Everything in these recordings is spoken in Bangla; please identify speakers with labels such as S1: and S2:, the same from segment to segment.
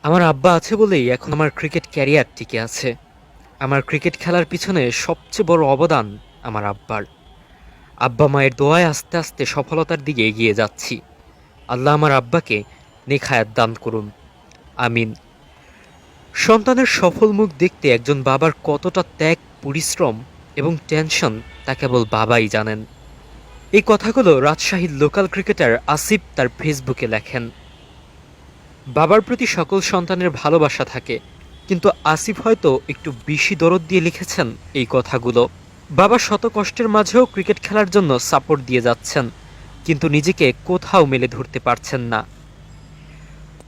S1: আমার আব্বা আছে বলেই এখন আমার ক্রিকেট ক্যারিয়ার টিকে আছে। আমার ক্রিকেট খেলার পিছনে সবচেয়ে বড় অবদান আমার আব্বার। আব্বা মায়ের দোয়ায় আস্তে আস্তে সফলতার দিকে এগিয়ে যাচ্ছি। আল্লাহ আমার আব্বাকে নেক হায়াত দান করুন। আমিন। সন্তানের সফল মুখ দেখতে একজন বাবার কতটা ত্যাগ, পরিশ্রম এবং টেনশন তা কেবল বাবাই জানেন। এই কথাগুলো রাজশাহীর লোকাল ক্রিকেটার আসিফ তার ফেসবুকে লেখেন। বাবার প্রতি সকল সন্তানের ভালোবাসা থাকে, কিন্তু আসিফ হয়তো একটু বেশি দরদ দিয়ে লিখেছেন এই কথাগুলো। বাবা শত কষ্টের মাঝেও ক্রিকেট খেলার জন্য সাপোর্ট দিয়ে যাচ্ছেন, কিন্তু নিজেকে কোথাও মেলে ধরতে পারছেন না।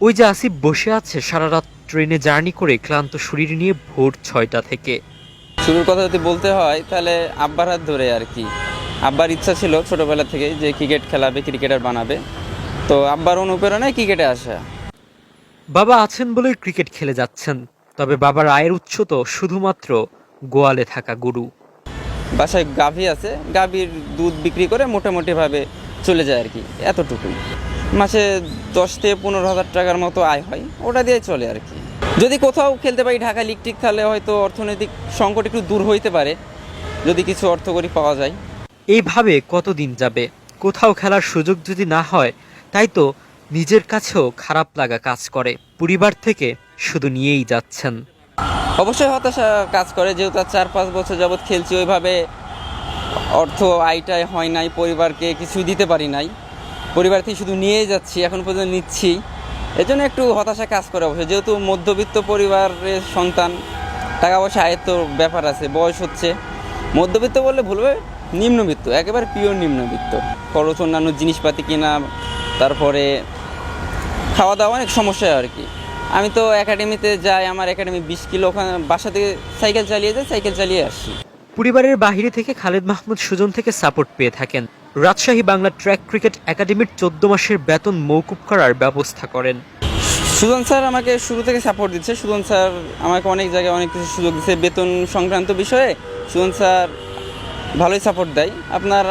S1: ওই যে আসিফ বসে আছে সারা রাত ট্রেনে জার্নি করে ক্লান্ত শরীর নিয়ে ভোর 6টা থেকে।
S2: শুরুর কথা যদি বলতে হয় তাহলে আব্বার হাত ধরে আর কি। আব্বার ইচ্ছা ছিল ছোটবেলা থেকে যে ক্রিকেট খেলাবে, ক্রিকেটার বানাবে। তো আব্বার অনুপ্রেরণায় ক্রিকেটে আসা।
S1: বাবা আছেন বলেই ক্রিকেট খেলে যাচ্ছেন, তবে বাবার আয়ের উৎস তো শুধুমাত্র গোয়ালে থাকা গরু।
S2: বাসায় গাভী আছে, গাভীর দুধ বিক্রি করে মোটামুটিভাবে চলে যায় আর কি, এতটুকুই। মাসে 10 থেকে 15 হাজার টাকার মতো আয় হয়, ওটা দিয়ে চলে আর কি। যদি কোথাও খেলতে পারি ঢাকা লিগ টিক, তাহলে হয়তো অর্থনৈতিক সংকট একটু দূর হইতে পারে, যদি কিছু অর্থকরী পাওয়া যায়।
S1: এইভাবে কতদিন যাবে? কোথাও খেলার সুযোগ যদি না হয়, তাই তো নিজের কাছেও খারাপ লাগা কাজ করে। পরিবার থেকে শুধু নিয়েই যাচ্ছেন।
S2: অবশ্যই হতাশা কাজ করে, যেহেতু আর 4-5 বছর যাবৎ খেলছি, ওইভাবে অর্থ আয়টাই হয় নাই, পরিবারকে কিছুই দিতে পারি নাই। পরিবার থেকে শুধু নিয়েই যাচ্ছি, এখন পর্যন্ত নিচ্ছি। এজন্য একটু হতাশা কাজ করে অবশ্যই, যেহেতু মধ্যবিত্ত পরিবারের সন্তান, টাকা পয়সা আয়ের তো ব্যাপার আছে, বয়স হচ্ছে। মধ্যবিত্ত বললে ভুল হবে, নিম্নবিত্ত, একেবারে পিওর নিম্নবিত্ত। খরচ, অন্যান্য জিনিসপাতি কিনা, তারপরে খাওয়া দাওয়া অনেক সমস্যা আর কি। আমি তো একাডেমিতে যাই, আমার একাডেমি 20 কিলো, ওখানে বাসা থেকে সাইকেল চালিয়ে যাই, সাইকেল চালিয়ে আসি।
S1: পরিবারের বাহিরে থেকে খালেদ মাহমুদ সুজন থেকে সাপোর্ট পেয়ে থাকেন। রাজশাহী বাংলা ট্র্যাক ক্রিকেট একাডেমির 14 মাসের বেতন মওকুফ করার ব্যবস্থা করেন।
S2: সুজন স্যার আমাকে শুরু থেকে সাপোর্ট দিচ্ছে। সুজন স্যার আমাকে অনেক জায়গায় অনেক কিছু সুযোগ দিচ্ছে বেতন সংক্রান্ত বিষয়ে। সুজন স্যার ভালোই সাপোর্ট দেয়।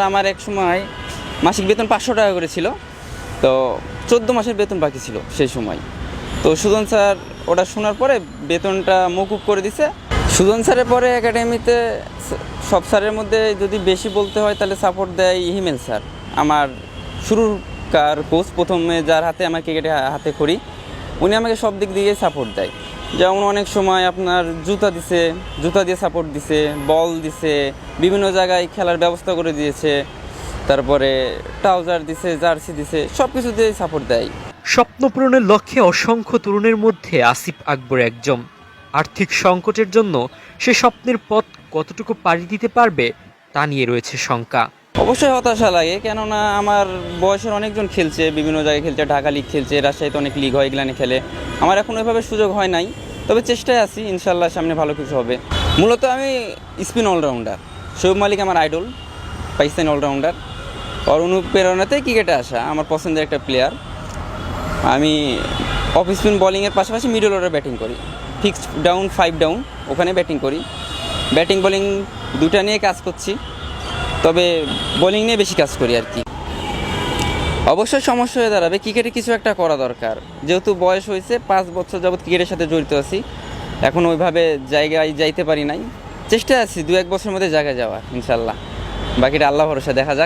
S2: আমার এক সময় মাসিক বেতন 500 টাকা করে ছিল, তো 14 মাসের বেতন বাকি ছিল সেই সময়। তো সুজন স্যার ওটা শোনার পরে বেতনটা মওকুফ করে দিছে। সুজন স্যারের পরে একাডেমিতে সব স্যারের মধ্যে যদি বেশি বলতে হয় তাহলে সাপোর্ট দেয় হিমেল স্যার। আমার শুরুকার কোচ, প্রথমে যার হাতে আমার ক্রিকেটে হাতে খড়ি, উনি আমাকে সব দিক দিয়ে সাপোর্ট দেয়। যেমন অনেক সময় আপনার জুতা দিয়ে সাপোর্ট দিছে, বল দিছে, বিভিন্ন জায়গায় খেলার ব্যবস্থা করে দিয়েছে, তারপরে ট্রাউজার দিছে, জার্সি দিছে, সব কিছু দিয়ে সাপোর্ট দেয়।
S1: স্বপ্ন পূরণের লক্ষ্যে অসংখ্য তরুণের মধ্যে আসিফ আকবর একজন। আর্থিক সংকটের জন্য সে স্বপ্নের পথ কতটুকু পাড়ি দিতে পারবে তা নিয়ে রয়েছে শঙ্কা।
S2: অবশ্যই হতাশা লাগে, কেননা আমার বয়সের অনেকজন খেলছে, বিভিন্ন জায়গায় খেলছে, ঢাকা লিগ খেলছে, রাজশাহীতে অনেক লিগ হয়, এগুলানে খেলে। আমার এখন ওইভাবে সুযোগ হয় নাই, তবে চেষ্টায় আছি, ইনশাল্লাহ সামনে ভালো কিছু হবে। মূলত আমি স্পিন অলরাউন্ডার। শোয়েব মালিক আমার আইডল, পাকিস্তানি অলরাউন্ডার। ওর অনুপ্রেরণাতেই ক্রিকেটে আসা, আমার পছন্দের একটা প্লেয়ার। আমি অফ স্পিন বোলিংয়ের পাশাপাশি মিডল অর্ডার ব্যাটিং করি। ফিক্সড ডাউন, 5 ডাউন, ওখানে ব্যাটিং করি। ব্যাটিং বোলিং দুটা নিয়ে কাজ করছি, তবে বোলিং নিয়ে বেশি কাজ করি আর কি। অবশ্যই সমস্যা হয়ে দাঁড়াবে, ক্রিকেটে কিছু একটা করা দরকার। যেহেতু বয়স হয়েছে, 5 বছর যাবৎ ক্রিকেটের সাথে জড়িত আছি, এখন ওইভাবে জায়গায় যাইতে পারি নাই। চেষ্টা আছি 2-1 বছরের মধ্যে জায়গায় যাওয়ার, ইনশাল্লাহ। বাকিটা আল্লাহ ভরসা, দেখা যাক।